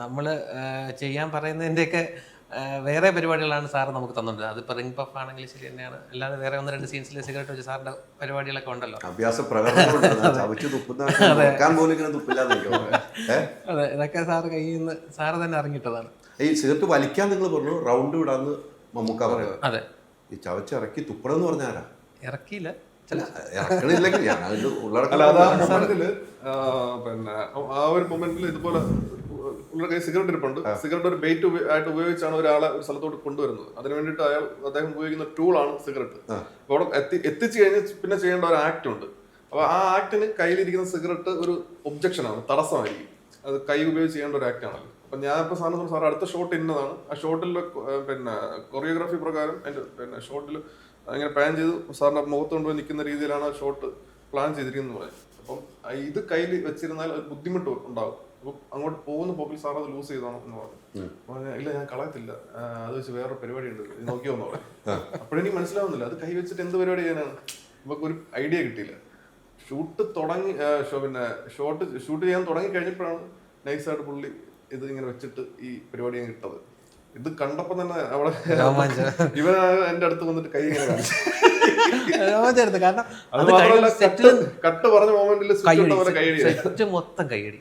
നമ്മൾ ചെയ്യാൻ പറയുന്നതിൻ്റെയൊക്കെ വേറെ പരിപാടികളാണ് സാറ് നമുക്ക് തന്നിട്ടുണ്ട്. അതിപ്പോൾ റിംഗ് പഫ് ആണെങ്കിൽ ശരി തന്നെയാണ്, അല്ലാതെ വേറെ 1-2 സീൻസിൽ സിഗരറ്റ് വെച്ച് സാറിൻ്റെ പരിപാടികളൊക്കെ ഉണ്ടല്ലോ. അഭ്യാസ അതെ, ഇതൊക്കെ സാറ് കയ്യിൽ നിന്ന് സാറ് തന്നെ ഇറങ്ങിയിട്ടതാണ്. ഈ സിഗരറ്റ് വലിക്കാൻ നിങ്ങൾ പറഞ്ഞു റൗണ്ട് വിടാന്ന് മമ്മൂക്ക പറയുന്നത്. അതെ, ഈ ചവച്ചിറക്കി തുപ്പണമെന്ന് പറഞ്ഞാരാ? ഇറക്കിയില്ല, ഇറക്കണില്ലെങ്കിൽ ഞാൻ അതിന്റെ പിന്നെ ആ ഒരു മൊമെന്റിൽ ഇതുപോലെ സിഗരറ്റ് ഇരിപ്പുണ്ട്. സിഗരറ്റ് ഒരു ബെയ്റ്റ് ആയിട്ട് ഉപയോഗിച്ചാണ് ഒരാളെ ഒരു സ്ഥലത്തോട്ട് കൊണ്ടുവരുന്നത്. അതിന് വേണ്ടിയിട്ട് അദ്ദേഹം ഉപയോഗിക്കുന്ന ടൂളാണ് സിഗരറ്റ്. അപ്പൊ അവിടെ എത്തിച്ചു കഴിഞ്ഞ് പിന്നെ ചെയ്യേണ്ട ഒരു ആക്ട് ഉണ്ട്. അപ്പൊ ആ ആക്ടിന് കയ്യിലിരിക്കുന്ന സിഗരറ്റ് ഒരു ഒബ്ജക്ഷനാണ്, തടസ്സമായിരിക്കും. അത് കൈ ഉപയോഗിച്ച് ചെയ്യേണ്ട ഒരു ആക്ട് ആണല്ലോ. അപ്പൊ ഞാൻ ഇപ്പൊ സാർ അടുത്ത ഷോട്ട് ഇന്നതാണ്. ആ ഷോട്ടിലെ പിന്നെ കൊറിയോഗ്രാഫി പ്രകാരം അതിന്റെ പിന്നെ ഷോട്ടിൽ അങ്ങനെ പ്ലാൻ ചെയ്ത് സാറിന്റെ മുഖത്ത് കൊണ്ടുപോയി നിൽക്കുന്ന രീതിയിലാണ് ആ ഷോട്ട് പ്ലാൻ ചെയ്തിരിക്കുന്നത് പറയാം. അപ്പം ഇത് കയ്യിൽ വെച്ചിരുന്നാൽ ഒരു ബുദ്ധിമുട്ട് ഉണ്ടാവും. അപ്പം അങ്ങോട്ട് പോകുന്ന പോക്കിൽ സാർ അത് ലൂസ് ചെയ്തോണം എന്ന് പറഞ്ഞു. അപ്പൊ ഇല്ല, ഞാൻ കളയത്തില്ല, അത് വെച്ച് വേറെ പരിപാടി ഉണ്ട്, നോക്കിയോന്ന് പറയാം. അപ്പോഴെനിക്ക് മനസ്സിലാവുന്നില്ല അത് കൈ വെച്ചിട്ട് എന്ത് പരിപാടി ചെയ്യാനാണ്. നമുക്കൊരു ഐഡിയ കിട്ടിയില്ല. ഷൂട്ട് തുടങ്ങി പിന്നെ ഷൂട്ട് ചെയ്യാൻ തുടങ്ങി കഴിഞ്ഞപ്പോഴാണ് നൈസായിട്ട് പുള്ളി ഇത് ഇങ്ങനെ വെച്ചിട്ട് ഈ പരിപാടി ഞാൻ ഇട്ടത്. ഇത് കണ്ടപ്പോ തന്നെ അവിടെ ഇവൻ എന്റെ അടുത്ത് വന്നിട്ട് കൈ ഇങ്ങനെ കാണിച്ചു. കാരണം കട്ട് പറഞ്ഞ മൊമെന്റിൽ മൊത്തം കൈയടി.